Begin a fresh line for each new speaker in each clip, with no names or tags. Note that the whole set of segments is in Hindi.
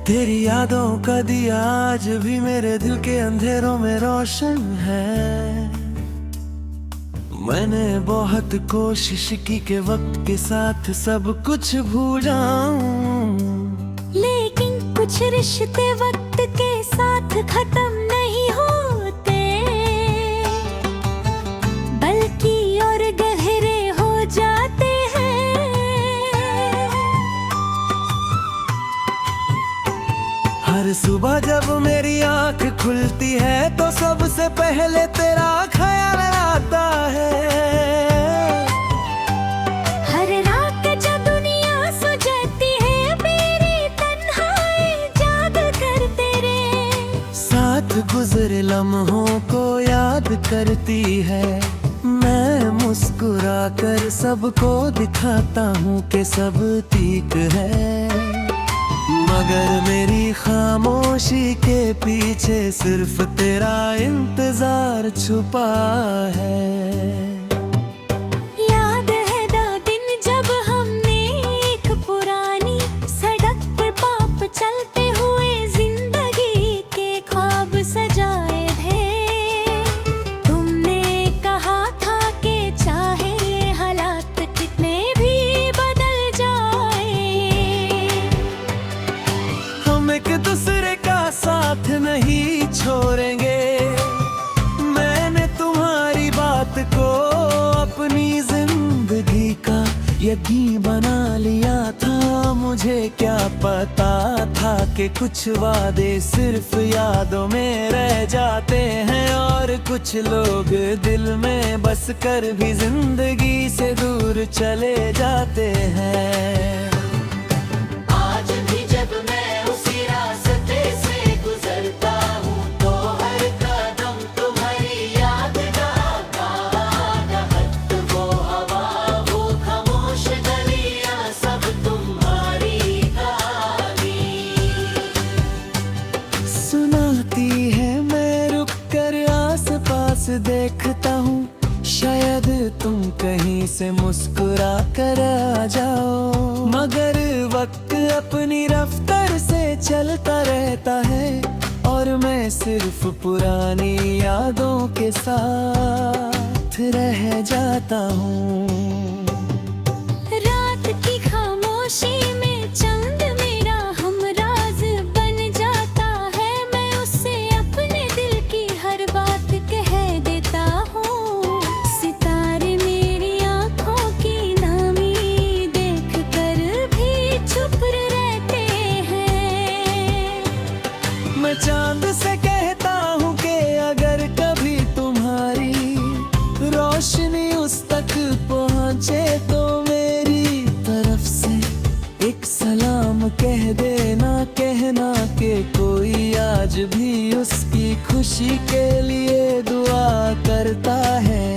तेरी यादों का दिया आज भी मेरे दिल के अंधेरों में रोशन है। मैंने बहुत कोशिश की कि वक्त के साथ सब कुछ भूल जाऊं,
लेकिन कुछ रिश्ते वक्त के साथ खत्म नहीं होते, बल्कि और गहरे हो जाते हैं।
हर सुबह जब मेरी आंख खुलती है तो सबसे पहले तेरा ख्याल आता है।
हर रात जब दुनिया सो जाती है मेरी तन्हाई जाग कर तेरे
साथ गुजरे लम्हों को याद करती है। मैं मुस्कुरा कर सबको दिखाता हूँ कि सब ठीक है, मगर मेरी खामोशी के पीछे सिर्फ तेरा इंतजार छुपा है।
याद है वो दिन जब हमने एक पुरानी सड़क पर पाप चलते हुए जिंदगी के ख्वाब सजाए थे। तुमने कहा था कि चाहे ये हालात कितने भी बदल जाए,
हम एक दूसरे का साथ नहीं छोड़ेंगे। मैंने तुम्हारी बात को अपनी जिंदगी का यकीन बना लिया था। मुझे क्या पता था कि कुछ वादे सिर्फ यादों में रह जाते हैं, और कुछ लोग दिल में बस कर भी जिंदगी से दूर चले जाते हैं।
आज भी जब मैं उसी रास्ते से गुजरता हूँ तो हर कदम तुम्हारी याद का आहट, वो हवा वो खामोश गलियाँ सब तुम्हारी कहानी
सुनाती है। मैं रुक कर आस पास देखता हूँ, शायद तुम कहीं से मुस्कुरा कर आ जाओ, मगर वक्त अपनी रफ्तार से चलता रहता है और मैं सिर्फ पुरानी यादों के साथ रह जाता हूँ।
रात की खामोशी में चंद मेरा हमराज बन जाता है। मैं उससे अपने दिल की हर बात कह देता हूँ। सितारे मेरी आंखों की नामी देख कर भी चुप रहते हैं।
मैं चांद से कहता हूँ कि अगर कभी तुम्हारी रोशनी उस तक पहुँचे तो मेरी तरफ से एक सलाम कह देना। कहना कि कोई आज भी उसकी खुशी के लिए दुआ करता है।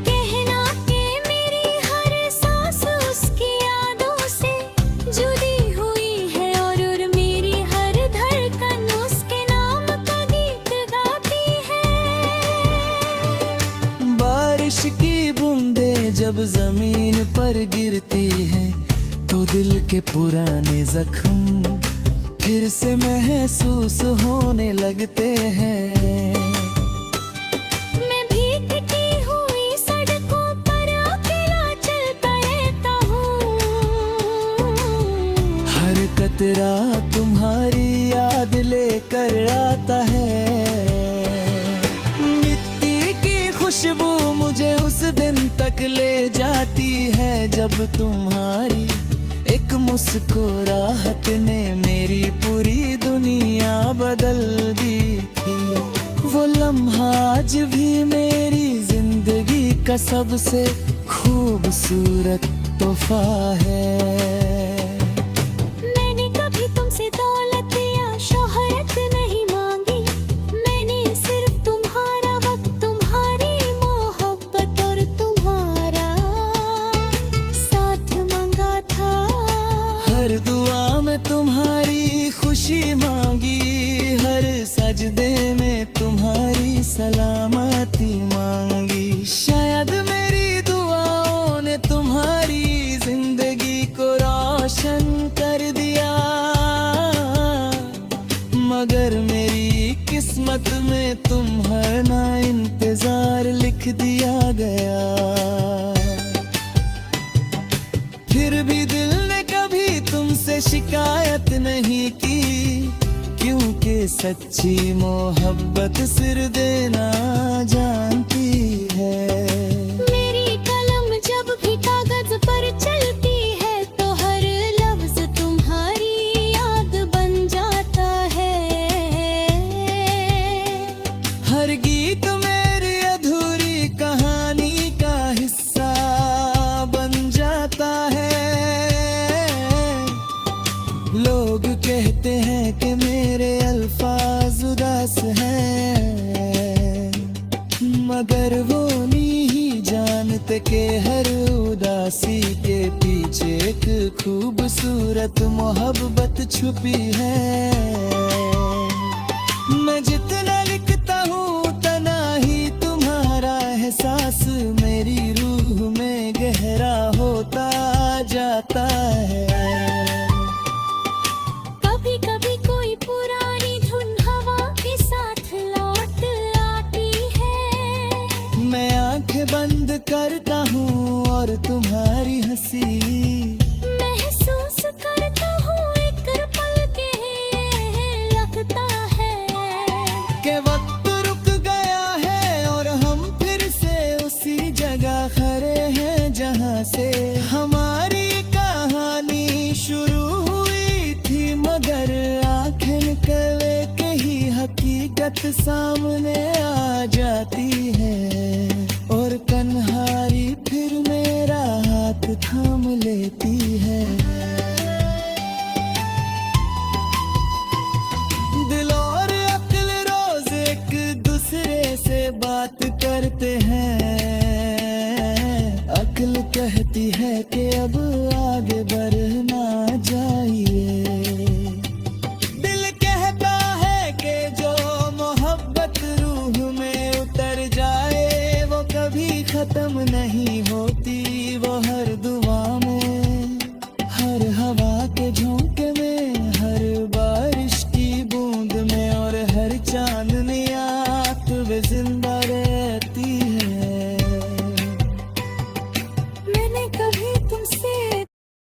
कहना कि मेरी हर सांस उसकी यादों से जुड़ी हुई है, और मेरी हर धड़कन उसके नाम का गीत गाती है।
बारिश की बूंदें जब जमीन पर गिरती है तो दिल के पुराने जख्म फिर से महसूस होने लगते हैं।
मैं भीगती हुई सड़कों पर अकेला चलता रहता हूँ।
हर कतरा तुम्हारी याद लेकर आता है। मिट्टी की खुशबू मुझे उस दिन तक ले जाती है जब तुम्हारी एक मुस्कुराहट ने मेरी पूरी दुनिया बदल दी थी। वो लम्हा आज भी मेरी जिंदगी का सबसे खूबसूरत तोहफा है।
मैंने कभी तुमसे दौलत या शोहरत नहीं मांगी, मैंने सिर्फ तुम्हारा वक्त, तुम्हारी मोहब्बत और तुम्हारा साथ मांगा था।
हर दुआ में तुम्हारी खुशी मांगी, हर सजदे में तुम्हारी सलामती मांगी। शायद मेरी दुआओं ने तुम्हारी जिंदगी को रोशन कर दिया। किस्मत में तुम्हारा इंतजार लिख दिया गया। फिर भी दिल ने कभी तुमसे शिकायत नहीं की, क्योंकि सच्ची मोहब्बत सिर देना जानती है।
मेरी कलम जब भी कागज पर चलती है तो हर लफ्ज तुम्हारी याद बन जाता है।
हर गीत मेरी अधूरी कहानी का हिस्सा बन जाता है। लोग कहते हैं कि मेरे अल्फाज उदास हैं, मगर वो नहीं जानते कि हर उदासी के पीछे एक खूबसूरत मोहब्बत छुपी है। मैं जितना लिखता हूँ उतना ही तुम्हारा एहसास मेरी रूह में गहरा होता जाता है।
कभी कभी कोई पुरानी धुन हवा के साथ लौट आती है।
मैं आंखें बंद करता हूँ और तुम्हारी हंसी
महसूस करता हूँ एक पल के लगता है
के वक्त रुक गया है और हम फिर से उसी जगह खड़े हैं जहाँ से हमारी कहानी शुरू हुई थी। मगर आंखें निकले के ही हकीकत सामने आ जाती है और कन्हारी फिर मेरा हाथ थाम लेती है। दिल और अक्ल रोज एक दूसरे से बात करते हैं। अक्ल कहती है कि अब आगे बढ़ना चाहिए, दिल कहता है कि जो मोहब्बत रूह में उतर जाए वो कभी खत्म नहीं हो